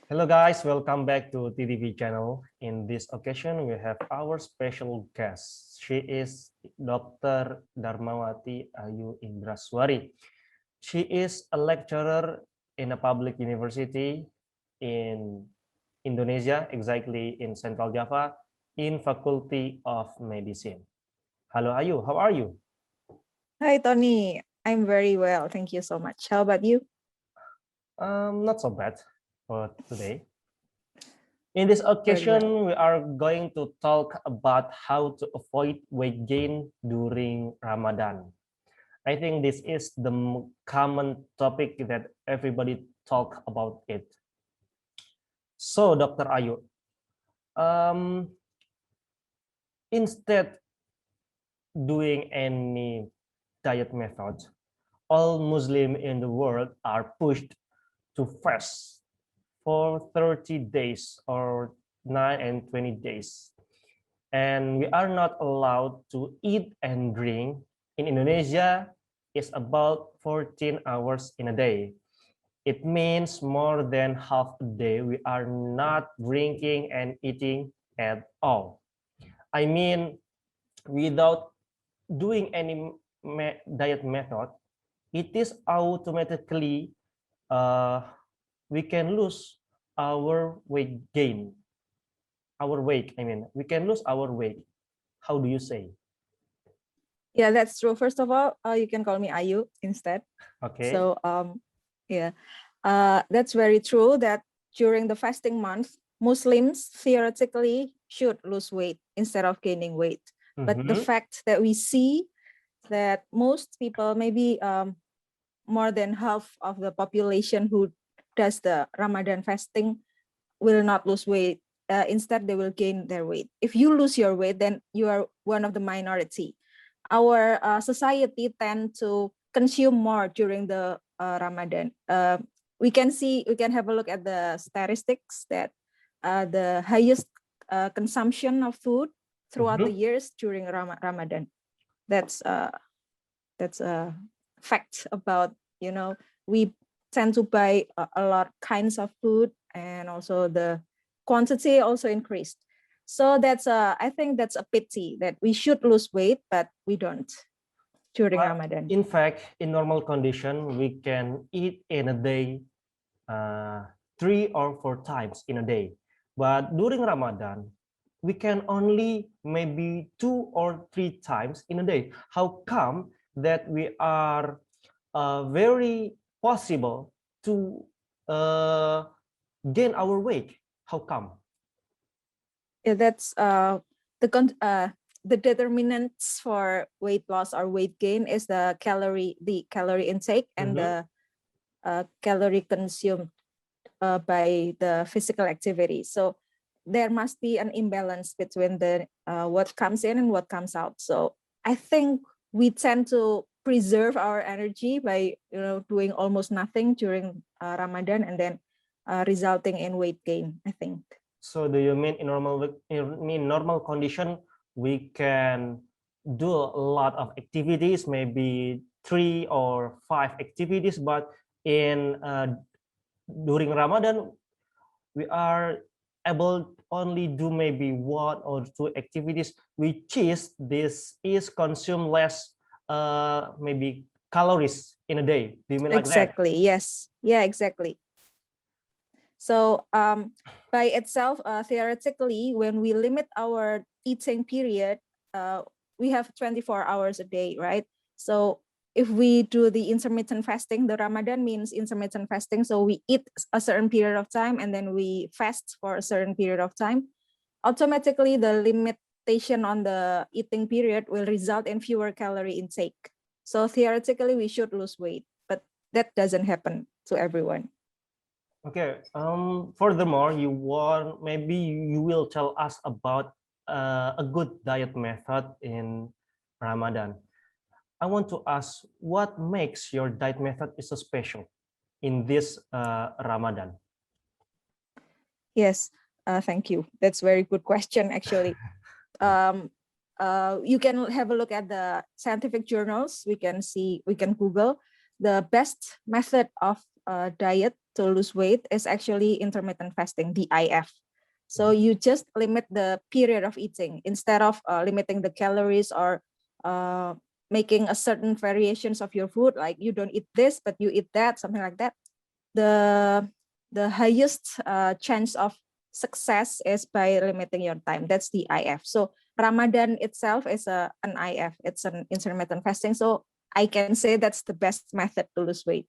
Hello guys, welcome back to TTV channel. In this occasion, we have our special guest. She is Dr. Darmawati Ayu Indraswari. She is a lecturer in a public university in Indonesia, exactly in Central Java, in Faculty of Medicine. Hello Ayu, how are you? Hi, Tony. I'm very well. Thank you so much. How about you? Not so bad for today. In this Very well. occasion, we are going to talk about how to avoid weight gain during Ramadan. I think this is the common topic that everybody talk about it. So, Dr. Ayu, um, instead doing any diet method, all Muslims in the world are pushed to fast for 30 days or 9 and 20 days. And we are not allowed to eat and drink. In Indonesia, it's about 14 hours in a day. It means more than half a day we are not drinking and eating at all. I mean, without doing any diet method, it is automatically uh, we can lose our weight gain, our weight. I mean, we can lose our weight. How do you say? Yeah, that's true. First of all, you can call me Ayu instead. Okay. So, yeah, that's very true that during the fasting month, Muslims theoretically should lose weight instead of gaining weight. But the Mm-hmm. fact that we see that most people, maybe more than half of the population who does the Ramadan fasting will not lose weight. Instead, they will gain their weight. If you lose your weight, then you are one of the minority. Our society tend to consume more during the Ramadan. We can have a look at the statistics that the highest consumption of food throughout the Mm-hmm. years during Ramadan. That's a fact about, we tend to buy a lot kinds of food, and also the quantity also increased. So I think that's a pity that we should lose weight, but we don't during But Ramadan. in fact, in normal condition, we can eat in a day 3 or 4 times in a day. But during Ramadan, we can only maybe 2 or 3 times in a day. How come that we are very possible to uh, gain our weight? How come? Yeah, that's the determinants for weight loss or weight gain is the calorie intake and Mm-hmm. the calorie consumed by the physical activity. So there must be an imbalance between the what comes in and what comes out. So I think we tend to preserve our energy by doing almost nothing during Ramadan, and then resulting in weight gain, I think. So do you mean in normal condition we can do a lot of activities, maybe 3 or 5 activities, but in during Ramadan we are able only do maybe 1 or 2 activities, which is this is consume less maybe calories in a day. Do you mean like that? Exactly. Yes. Yeah, exactly. So by itself, theoretically, when we limit our eating period, we have 24 hours a day, right? So if we do the intermittent fasting, the Ramadan means intermittent fasting. So we eat a certain period of time and then we fast for a certain period of time. Automatically, the limitation on the eating period will result in fewer calorie intake. So theoretically, we should lose weight, but that doesn't happen to everyone. Okay. Furthermore, maybe you will tell us about a good diet method in Ramadan. I want to ask what makes your diet method is so special in this Ramadan. Yes, thank you. That's a very good question, actually. Um, you can have a look at the scientific journals. We can Google the best method of diet to lose weight is actually intermittent fasting, the IF. So you just limit the period of eating instead of limiting the calories or making a certain variations of your food, like you don't eat this, but you eat that, something like that. The highest chance of success is by limiting your time. That's the IF. So Ramadan itself is an IF. It's an intermittent fasting. So I can say that's the best method to lose weight,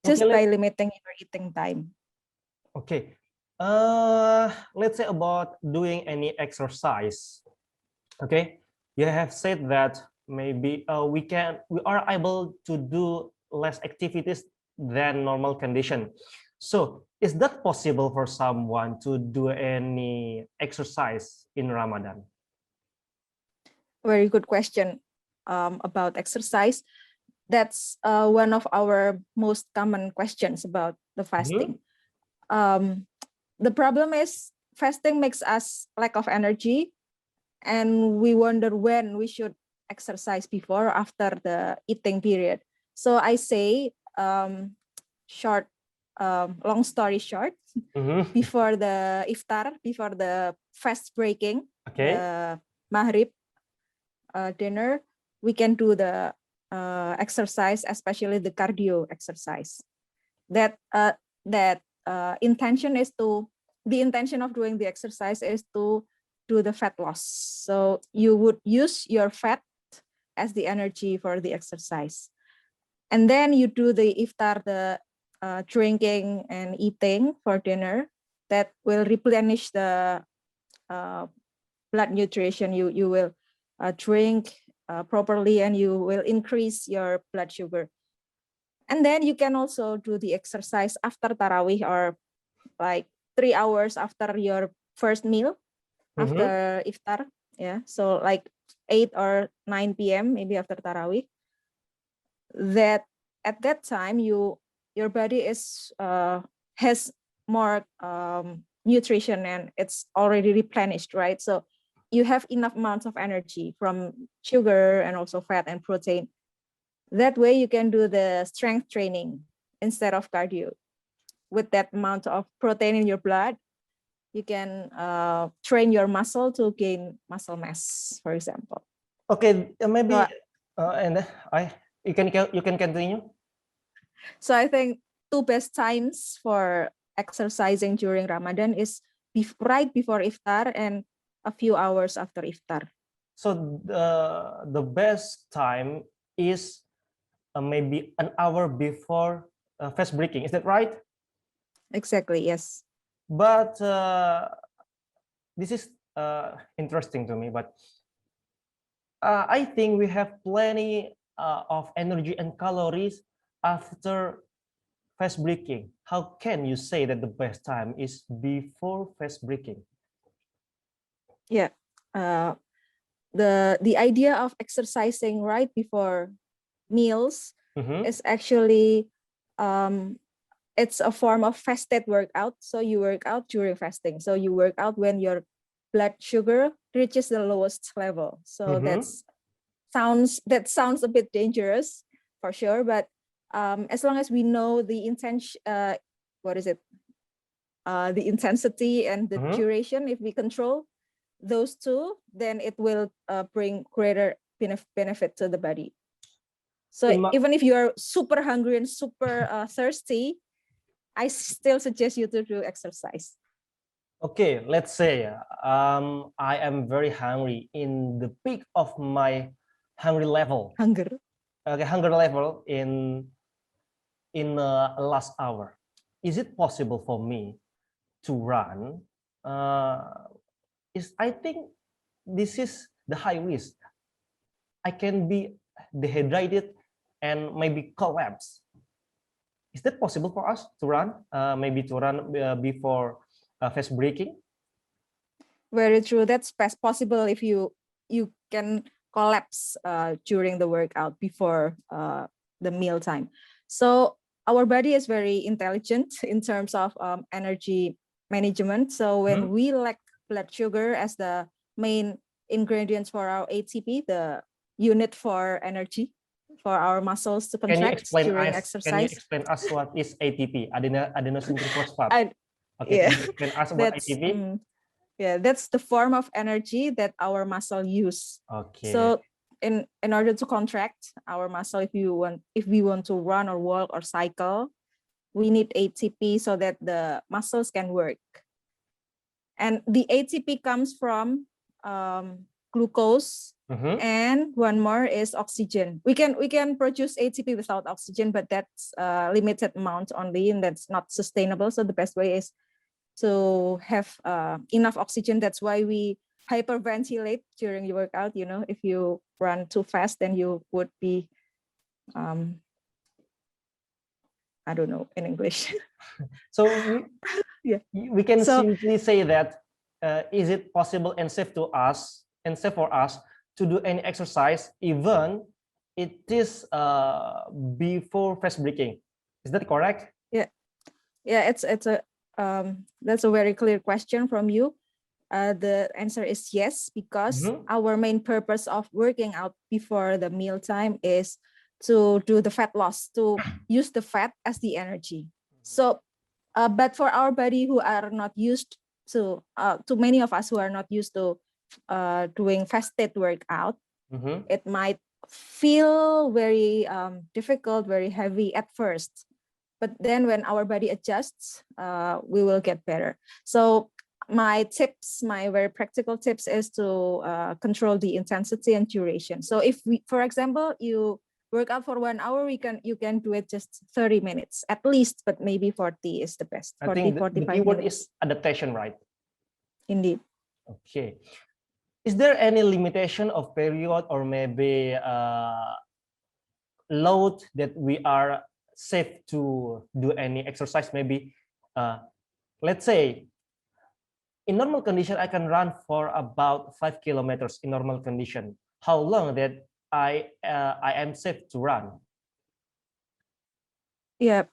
just Okay, by limiting your eating time. okay. Let's say about doing any exercise. Okay, you have said that maybe we are able to do less activities than normal condition. So is that possible for someone to do any exercise in Ramadan? Very good question about exercise. That's one of our most common questions about the fasting. The problem is fasting makes us lack of energy, and we wonder when we should exercise, before or after the eating period. So I say, long story short, before the iftar, before the fast breaking, Okay. the maghrib dinner, we can do the exercise, especially the cardio exercise. The intention of doing the exercise is to do the fat loss. So you would use your fat as the energy for the exercise. And then you do the iftar, the drinking and eating for dinner, that will replenish the blood nutrition. You will drink properly, and you will increase your blood sugar. And then you can also do the exercise after Tarawih, or like 3 hours after your first meal, after iftar. Yeah, so like 8 or 9 p.m. maybe after Tarawih. That at that time your body has more nutrition, and it's already replenished, right? So you have enough amounts of energy from sugar and also fat and protein. That way you can do the strength training instead of cardio. With that amount of protein in your blood, you can train your muscle to gain muscle mass, for example. Okay, maybe and you can continue. So I think 2 best times for exercising during Ramadan is right before iftar and a few hours after iftar. So the best time is maybe an hour before fast breaking. Is that right? Exactly, yes. But this is interesting to me. But I think we have plenty of energy and calories after fast breaking. How can you say that the best time is before fast breaking? Yeah, the idea of exercising right before meals is actually it's a form of fasted workout. So you work out during fasting. So you work out when your blood sugar reaches the lowest level. So that sounds a bit dangerous, for sure. But as long as we know the intention, the intensity and the duration, if we control those two, then it will bring greater benefit to the body. So even if you are super hungry and super thirsty, I still suggest you to do exercise. Okay, let's say I am very hungry, in the peak of my hunger level. Okay, hunger level in last hour. Is it possible for me to run? I think this is the high risk. I can be dehydrated and maybe collapse. Is that possible for us to run? Maybe to run before fast breaking? Very true. That's possible if you can collapse during the workout before the meal time. So our body is very intelligent in terms of energy management. So when we lack blood sugar as the main ingredients for our ATP, the unit for energy, for our muscles to Can you contract explain during us? Can you exercise. explain us what is ATP? Adenosine triphosphat. I, Okay, yeah, can you explain us what that's ATP? that's the form of energy that our muscle use. Okay. So in order to contract our muscle, if we want to run or walk or cycle, we need ATP so that the muscles can work. And the ATP comes from glucose, and one more is oxygen. We can produce ATP without oxygen, but that's a limited amount only, and that's not sustainable. So the best way is to have enough oxygen. That's why we hyperventilate during your workout. If you run too fast, then you would be I don't know in English. So Yeah. we can simply say that is it possible and safe for us to do any exercise even it is before fast breaking? Is that correct? It's a that's a very clear question from you. The answer is yes, because our main purpose of working out before the meal time is to do the fat loss, to use the fat as the energy. So, but for our body who are not used to many of us who are not used to doing fasted workout, it might feel very difficult, very heavy at first. But then when our body adjusts, we will get better. So my very practical tips is to control the intensity and duration. So if for example, you work out for 1 hour, you can do it just 30 minutes at least, but maybe 40 is the best. 40, I think the keyword minutes. is adaptation, right? Indeed. Okay. Is there any limitation of period or maybe load that we are safe to do any exercise? Maybe let's say in normal condition I can run for about 5 kilometers in normal condition. How long that I am safe to run? Yeah,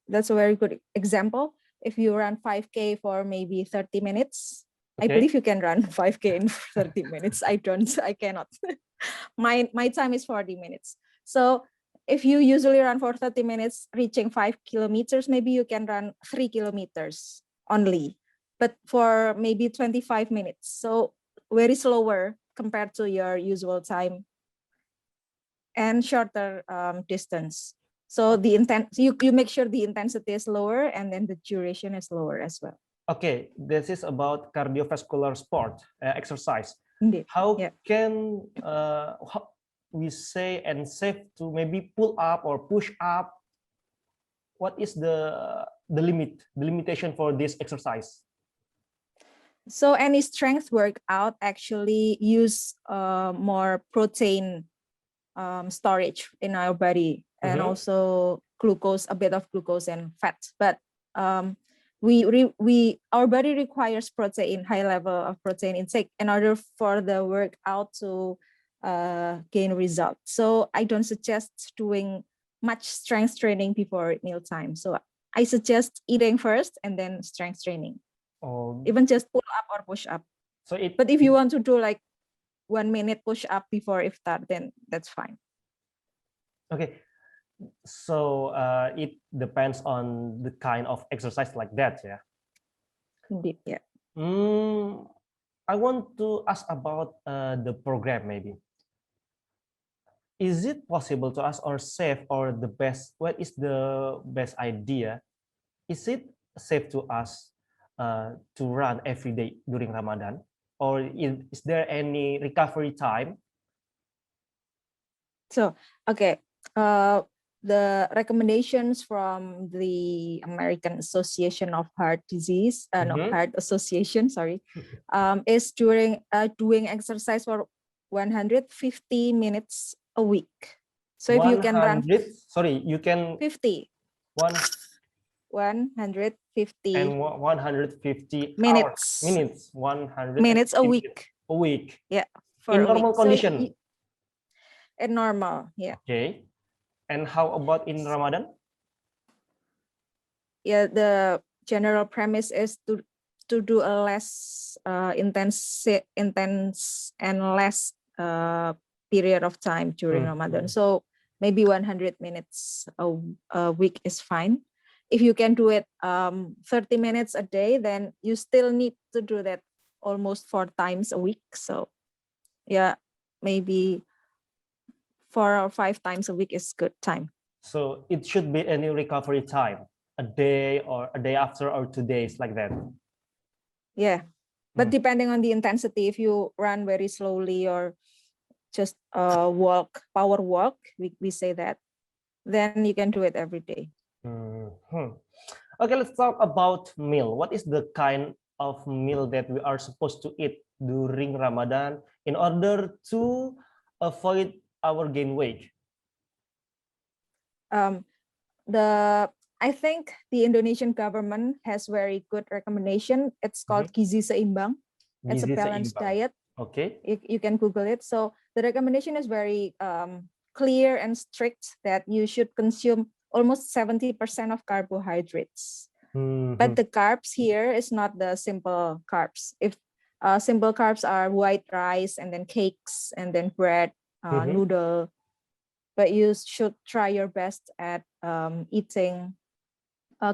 that's a very good example. If you run 5K for maybe 30 minutes, okay. I believe you can run 5K in 30 minutes. I cannot. My time is 40 minutes. So if you usually run for 30 minutes, reaching 5 kilometers, maybe you can run 3 kilometers only, but for maybe 25 minutes. So very slower compared to your usual time and shorter distance. So you make sure the intensity is lower and then the duration is lower as well. Okay, this is about cardiovascular sport exercise. Indeed. How can we say and safe to maybe pull up or push up? What is the limitation for this exercise? So any strength workout actually use more protein storage in our body, and also glucose, a bit of glucose and fat. But our body requires protein, high level of protein intake in order for the workout to gain results. So I don't suggest doing much strength training before mealtime. So I suggest eating first and then strength training. Even just pull up or push up. But if you want to do like 1 minute push up before iftar, then that's fine. Okay, so it depends on the kind of exercise like that, yeah. Indeed, yeah. I want to ask about the program maybe. Is it possible to ask or safe or the best? What is the best idea? Is it safe to us to run every day during Ramadan, or is there any recovery time? So, okay, the recommendations from the American Association of Heart Disease, Heart Association, sorry, is during doing exercise for 150 minutes a week. So if you can run, you can 50. 150 and 150 minutes. 100 minutes a week. A week. Yeah. In normal condition. So, in normal, yeah. Okay. And how about in Ramadan? Yeah, the general premise is to do a less intense and less period of time during Ramadan. So maybe 100 minutes a week is fine. If you can do it 30 minutes a day, then you still need to do that almost 4 times a week. So yeah, maybe 4 or 5 times a week is good time. So it should be any recovery time, a day or a day after or 2 days like that. Yeah, but Mm. depending on the intensity, if you run very slowly or just power walk, we say that, then you can do it every day. Mhm. Okay, let's talk about meal. What is the kind of meal that we are supposed to eat during Ramadan in order to avoid our gain weight? Um, I think the Indonesian government has very good recommendation. It's called Gizi Seimbang. It's a Gizi balanced seimbang. diet. Okay. You can Google it. So the recommendation is very clear and strict that you should consume almost 70% of carbohydrates. But the carbs here is not the simple carbs. If simple carbs are white rice and then cakes and then bread, noodle, but you should try your best at eating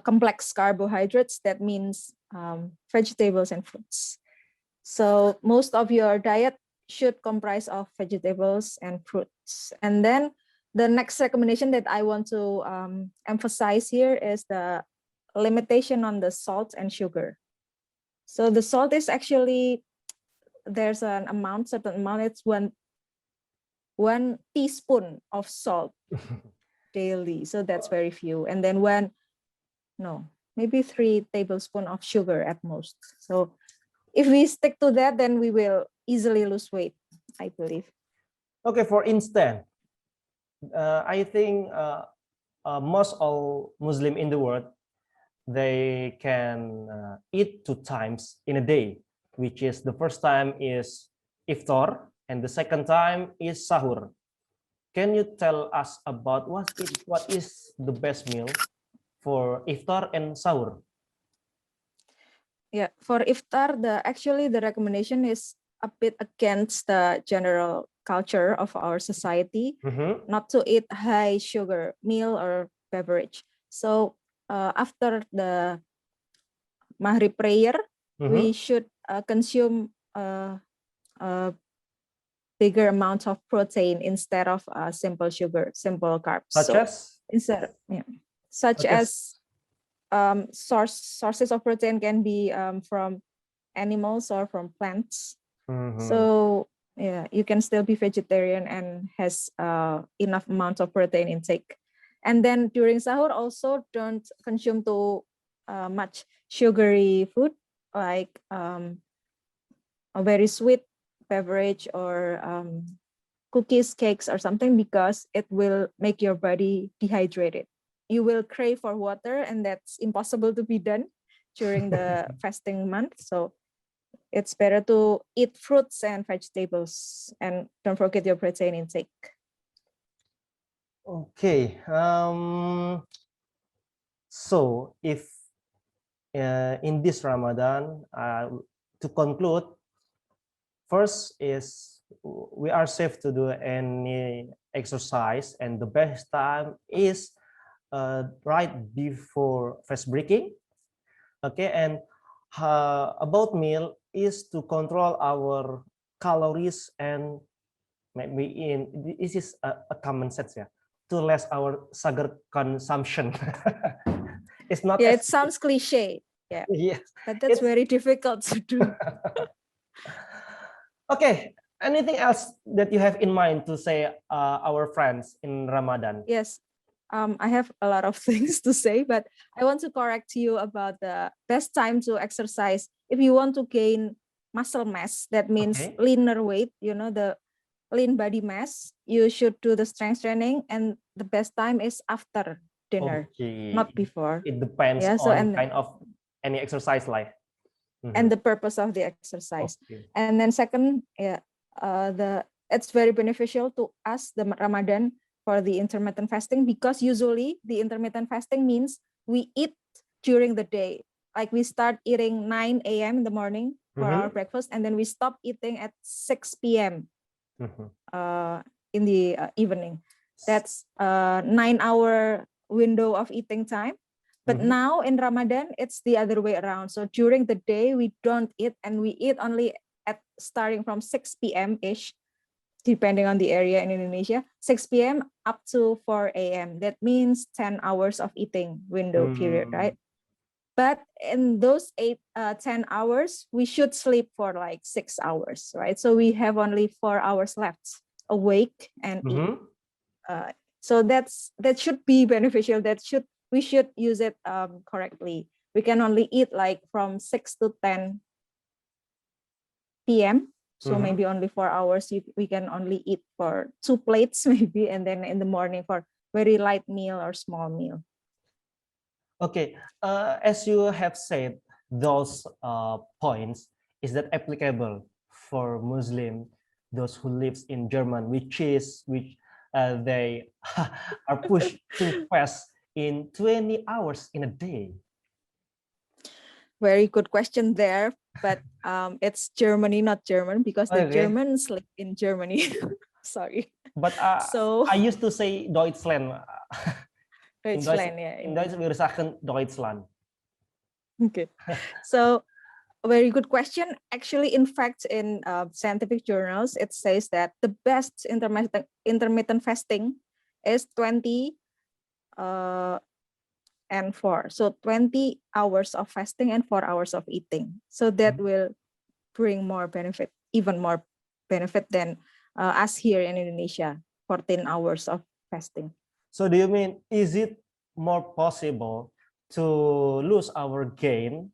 complex carbohydrates. That means vegetables and fruits. So most of your diet should comprise of vegetables and fruits. And then the next recommendation that I want to emphasize here is the limitation on the salt and sugar. So the salt is actually, there's an amount, certain amount, it's one teaspoon of salt daily. So that's very few. And then maybe 3 tablespoons of sugar at most. So if we stick to that, then we will easily lose weight, I believe. Okay, for instance, I think most all Muslim in the world, they can eat 2 times in a day, which is the first time is iftar and the second time is sahur. Can you tell us about what is the best meal for iftar and sahur? Yeah, for iftar, the recommendation is a bit against the general culture of our society, not to eat high sugar meal or beverage. So after the Maghrib prayer, we should consume bigger amounts of protein instead of simple simple carbs. Such So as such as sources of protein can be from animals or from plants. So yeah, you can still be vegetarian and has enough amount of protein intake. And then during sahur also don't consume too much sugary food, like a very sweet beverage or cookies, cakes or something, because it will make your body dehydrated. You will crave for water, and that's impossible to be done during the fasting month. So it's better to eat fruits and vegetables, and don't forget your protein intake. Okay. So if in this Ramadan, to conclude, first is we are safe to do any exercise, and the best time is right before fast breaking. Okay, and about meal is to control our calories, and maybe this is a common sense, yeah, to less our sugar consumption. It's not Yeah, it sounds cliche. Yeah, yes, but that's very difficult to do. Okay, anything else that you have in mind to say our friends in Ramadan? Yes, I have a lot of things to say, but I want to correct you about the best time to exercise. If you want to gain muscle mass, that means leaner weight, the lean body mass, you should do the strength training, and the best time is after dinner, not before. It depends on kind of any exercise like. And the purpose of the exercise. And then second, it's very beneficial to us, the Ramadan, for the intermittent fasting, because usually the intermittent fasting means we eat during the day. Like we start eating 9 a.m. in the morning for our breakfast, and then we stop eating at 6 p.m. In the evening. That's a 9-hour window of eating time. But now in Ramadan, it's the other way around. So during the day, we don't eat, and we eat only at starting from 6 p.m. ish, depending on the area in Indonesia, 6 p.m. up to 4 a.m. That means 10 hours of eating window period, right? But in those 10 hours, we should sleep for like 6 hours, right? So we have only 4 hours left awake and eat. So that should be beneficial. We should use it correctly. We can only eat like from 6 to 10 p.m. So maybe only 4 hours. We can only eat for 2 plates maybe, and then in the morning for very light meal or small meal. Okay, as you have said, those points, is that applicable for Muslim, those who lives in German, which they are pushed to fast in 20 hours in a day? Very good question there, but it's Germany, not German, because the Germans live in Germany. Sorry. But so I used to say Deutschland. Deutschland, in Deutsch wir sagen Deutschland. Okay. So a very good question. Actually, in fact, in scientific journals, it says that the best intermittent fasting is 20 and 4. So 20 hours of fasting and 4 hours of eating. So that will bring more benefit, even more benefit than us here in Indonesia, 14 hours of fasting. So do you mean, is it more possible to lose our gain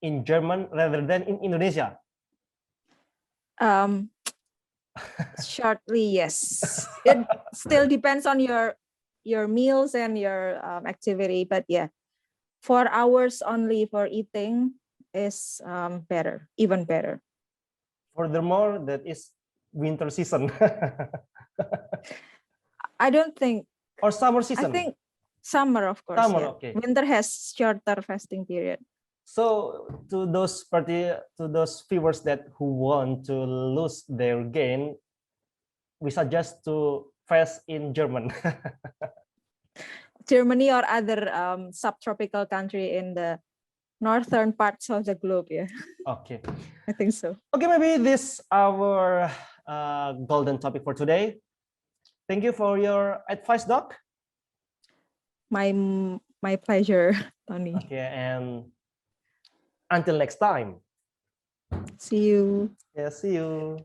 in German rather than in Indonesia? Shortly, yes. It still depends on your meals and your activity, but yeah, 4 hours only for eating is better, even better. Furthermore, that is winter season. I don't think. Or summer season. I think summer, of course. Summer, yeah. okay. Winter has shorter fasting period. So to those viewers that who want to lose their gain, we suggest to fast in German. Germany or other subtropical country in the northern parts of the globe. Yeah. Okay. I think so. Okay, maybe this our golden topic for today. Thank you for your advice, Doc. My pleasure, Tony. Okay, and until next time. See you. Yeah, see you.